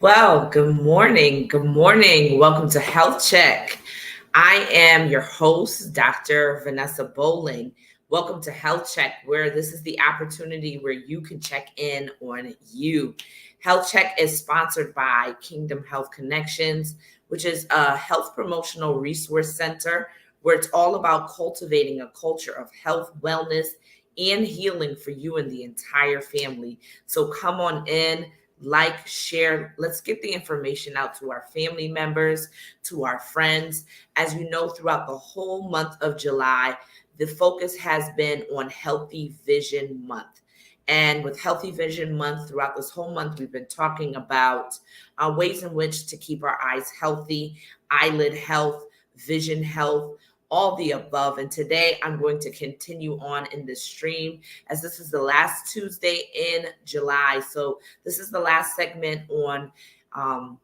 Well, good morning. Good morning. Welcome to Health Check. I am your host, Dr. Vanessa Bolling. Welcome to Health Check, where this is the opportunity where you can check in on you. Health Check is sponsored by Kingdom Health Connections, which is a health promotional resource center where it's all about cultivating a culture of health, wellness, and healing for you and the entire family. So come on in, like, share. Let's get the information out to our family members, to our friends. As you know, throughout the whole month of July, the focus has been on Healthy Vision Month. And with Healthy Vision Month, throughout this whole month, we've been talking about ways in which to keep our eyes healthy, eyelid health, vision health, all the above. And today I'm going to continue on in this stream as this is the last Tuesday in July. So this is the last segment on um,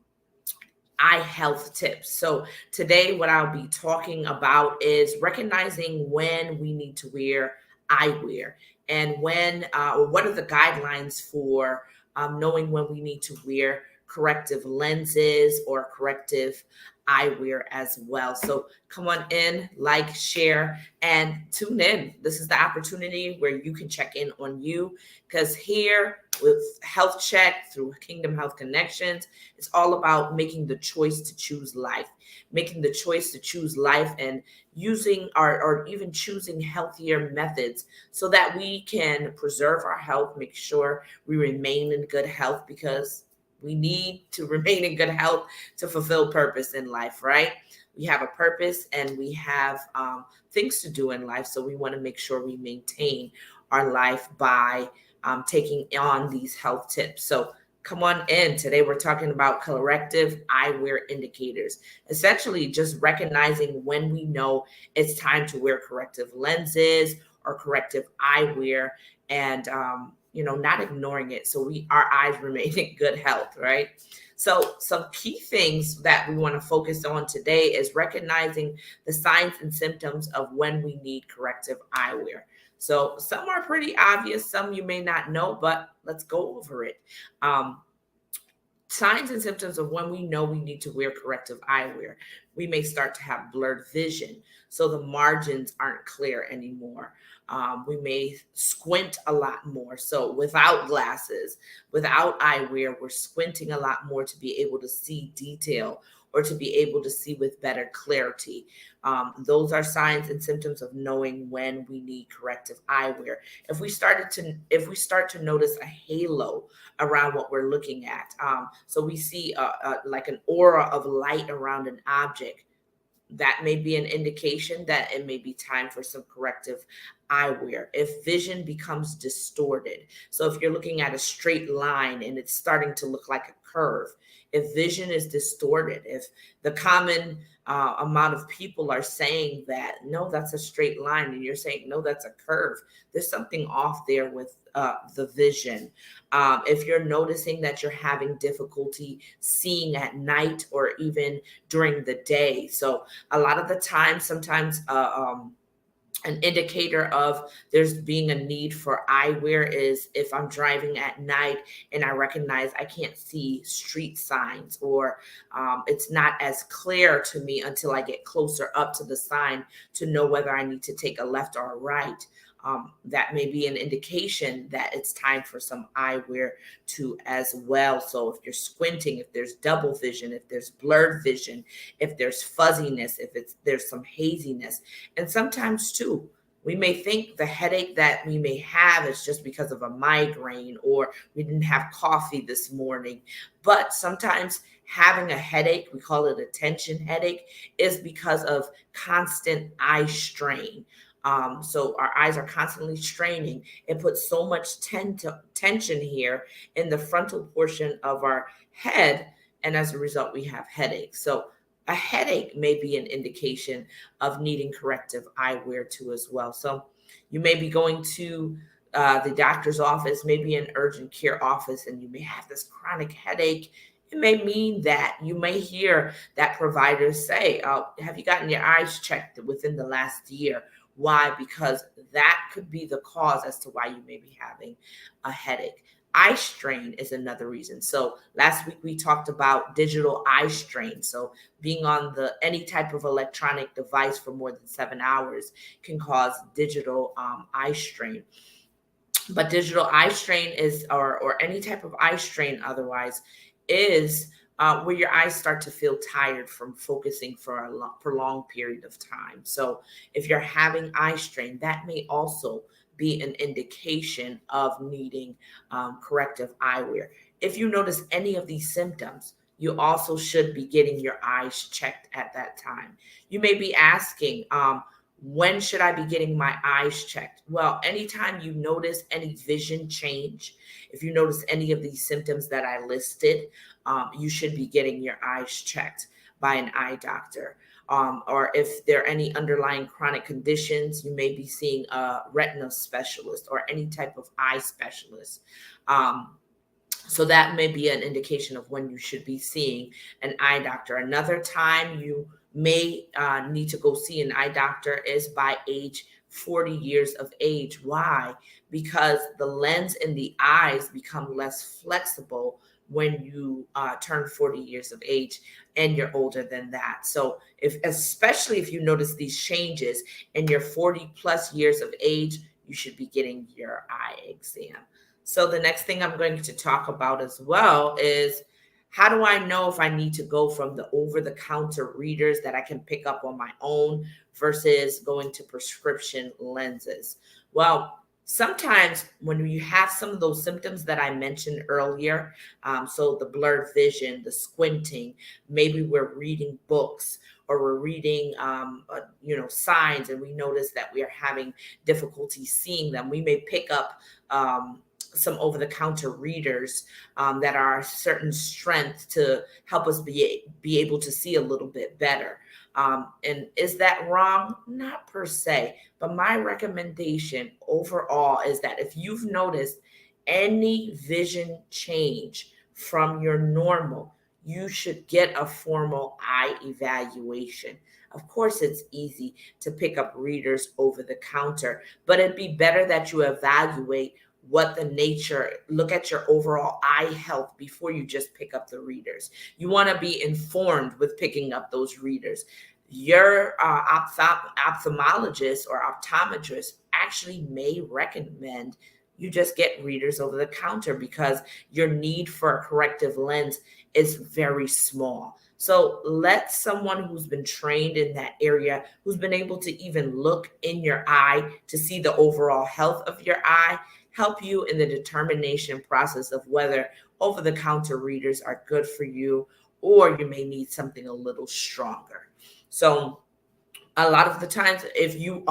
eye health tips. So today, what I'll be talking about is recognizing when we need to wear eyewear and what are the guidelines for knowing when we need to wear corrective lenses or corrective eyewear as well. So come on in, like, share, and tune in. This is the opportunity where you can check in on you because here with Health Check through Kingdom Health Connections, it's all about making the choice to choose life, making the choice to choose life and using or even choosing healthier methods so that we can preserve our health, make sure we remain in good health because we need to remain in good health to fulfill purpose in life, right? We have a purpose and we have things to do in life. So we want to make sure we maintain our life by taking on these health tips. So come on in. Today we're talking about corrective eyewear indicators. Essentially, just recognizing when we know it's time to wear corrective lenses or corrective eyewear, and not ignoring it. So our eyes remain in good health, right? So some key things that we want to focus on today is recognizing the signs and symptoms of when we need corrective eyewear. So some are pretty obvious, some you may not know, but let's go over it. Um, Signs and symptoms of when we know we need to wear corrective eyewear. We may start to have blurred vision, so the margins aren't clear anymore. We may squint a lot more. So without glasses, without eyewear, we're squinting a lot more to be able to see detail or to be able to see with better clarity. Those are signs and symptoms of knowing when we need corrective eyewear. If we start to notice a halo around what we're looking at. So we see like an aura of light around an object. That may be an indication that it may be time for some corrective eyewear. If vision becomes distorted, so if you're looking at a straight line and it's starting to look like a curve, if vision is distorted, if the common amount of people are saying that, no, that's a straight line, and you're saying, no, that's a curve, there's something off there with the vision. If you're noticing that you're having difficulty seeing at night or even during the day. So a lot of the time, sometimes an indicator of there's being a need for eyewear is if I'm driving at night and I recognize I can't see street signs, or it's not as clear to me until I get closer up to the sign to know whether I need to take a left or a right. That may be an indication that it's time for some eyewear too as well. So if you're squinting, if there's double vision, if there's blurred vision, if there's fuzziness, there's some haziness, and sometimes too, we may think the headache that we may have is just because of a migraine or we didn't have coffee this morning. But sometimes having a headache, we call it a tension headache, is because of constant eye strain. So our eyes are constantly straining. It puts so much tension here in the frontal portion of our head. And as a result, we have headaches. So a headache may be an indication of needing corrective eyewear too as well. So you may be going to the doctor's office, maybe an urgent care office, and you may have this chronic headache. It may mean that you may hear that providers say, have you gotten your eyes checked within the last year? Why? Because that could be the cause as to why you may be having a headache. Eye strain is another reason. So last week we talked about digital eye strain. So being on any type of electronic device for more than 7 hours can cause digital eye strain. But digital eye strain is, or any type of eye strain otherwise, is where your eyes start to feel tired from focusing for a prolonged period of time. So if you're having eye strain, that may also be an indication of needing corrective eyewear. If you notice any of these symptoms, you also should be getting your eyes checked at that time. You may be asking, when should I be getting my eyes checked? Well, anytime you notice any vision change, if you notice any of these symptoms that I listed, you should be getting your eyes checked by an eye doctor. Or if there are any underlying chronic conditions, you may be seeing a retina specialist or any type of eye specialist. So that may be an indication of when you should be seeing an eye doctor. Another time you may need to go see an eye doctor is by age 40 years of age. Why? Because the lens in the eyes become less flexible when you turn 40 years of age and you're older than that. So especially if you notice these changes and you're 40 plus years of age, you should be getting your eye exam. So the next thing I'm going to talk about as well is, how do I know if I need to go from the over-the-counter readers that I can pick up on my own versus going to prescription lenses? Well, sometimes when you have some of those symptoms that I mentioned earlier, so the blurred vision, the squinting, maybe we're reading books or we're reading, signs, and we notice that we are having difficulty seeing them. We may pick up some over-the-counter readers that are a certain strength to help us be able to see a little bit better. And is that wrong? Not per se, but my recommendation overall is that if you've noticed any vision change from your normal, you should get a formal eye evaluation. Of course, it's easy to pick up readers over the counter, but it'd be better that you evaluate look at your overall eye health before you just pick up the readers. You want to be informed with picking up those readers. Your ophthalmologist or optometrist actually may recommend you just get readers over the counter because your need for a corrective lens is very small. So let someone who's been trained in that area, who's been able to even look in your eye to see the overall health of your eye, help you in the determination process of whether over-the-counter readers are good for you or you may need something a little stronger. So a lot of the times, if you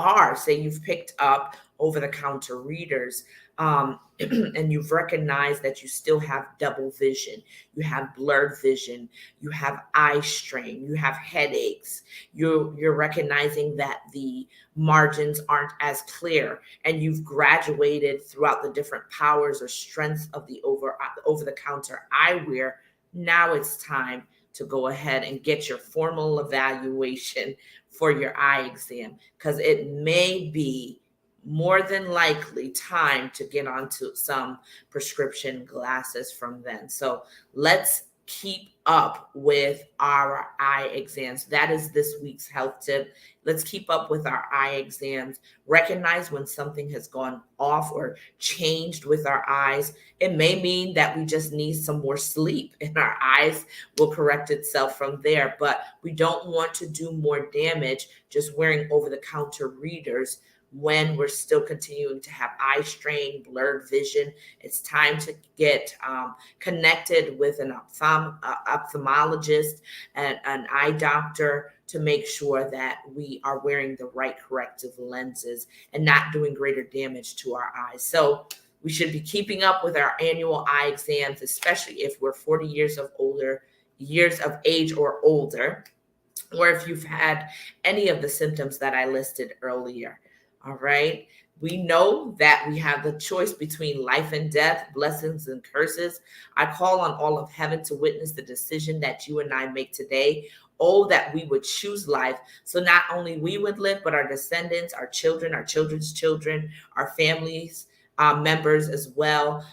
you've picked up over-the-counter readers, and you've recognized that you still have double vision, you have blurred vision, you have eye strain, you have headaches, you're recognizing that the margins aren't as clear, and you've graduated throughout the different powers or strengths of the over-the-counter eyewear. Now it's time to go ahead and get your formal evaluation for your eye exam, because it may be more than likely time to get onto some prescription glasses from then. So let's keep up with our eye exams. That is this week's health tip. Let's keep up with our eye exams. Recognize when something has gone off or changed with our eyes. It may mean that we just need some more sleep and our eyes will correct itself from there. But we don't want to do more damage just wearing over-the-counter readers when we're still continuing to have eye strain, blurred vision. It's time to get connected with an ophthalmologist and an eye doctor to make sure that we are wearing the right corrective lenses and not doing greater damage to our eyes. So we should be keeping up with our annual eye exams, especially if we're 40 years of age or older, or if you've had any of the symptoms that I listed earlier. All right. We know that we have the choice between life and death, blessings and curses. I call on all of heaven to witness the decision that you and I make today. Oh, that we would choose life. So not only we would live, but our descendants, our children, our children's children, our families, members as well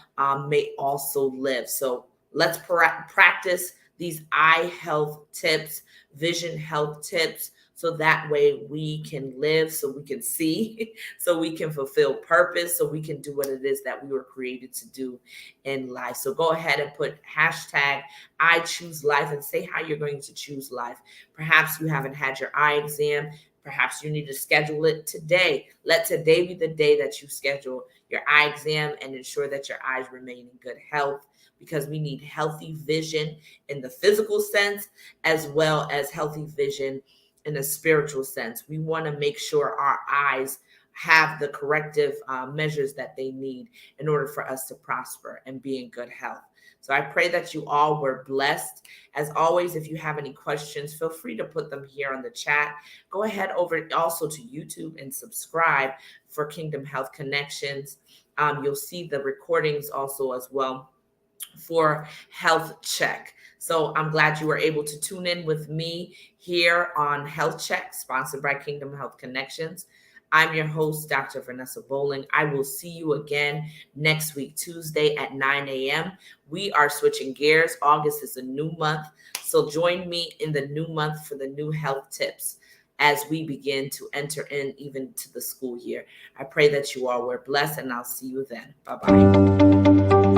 may also live. So let's practice these eye health tips, vision health tips, so that way we can live, so we can see, so we can fulfill purpose, so we can do what it is that we were created to do in life. So go ahead and put hashtag I choose life and say how you're going to choose life. Perhaps you haven't had your eye exam. Perhaps you need to schedule it today. Let today be the day that you schedule your eye exam and ensure that your eyes remain in good health, because we need healthy vision in the physical sense as well as healthy vision in a spiritual sense. We want to make sure our eyes have the corrective measures that they need in order for us to prosper and be in good health. So I pray that you all were blessed. As always, if you have any questions, feel free to put them here on the chat. Go ahead over also to YouTube and subscribe for Kingdom Health Connections. You'll see the recordings also as well for Health Check. So I'm glad you were able to tune in with me here on Health Check, sponsored by Kingdom Health Connections. I'm your host, Dr. Vanessa Bolling. I will see you again next week, Tuesday at 9 a.m. We are switching gears. August is a new month. So join me in the new month for the new health tips as we begin to enter in even to the school year. I pray that you all were blessed, and I'll see you then. Bye-bye.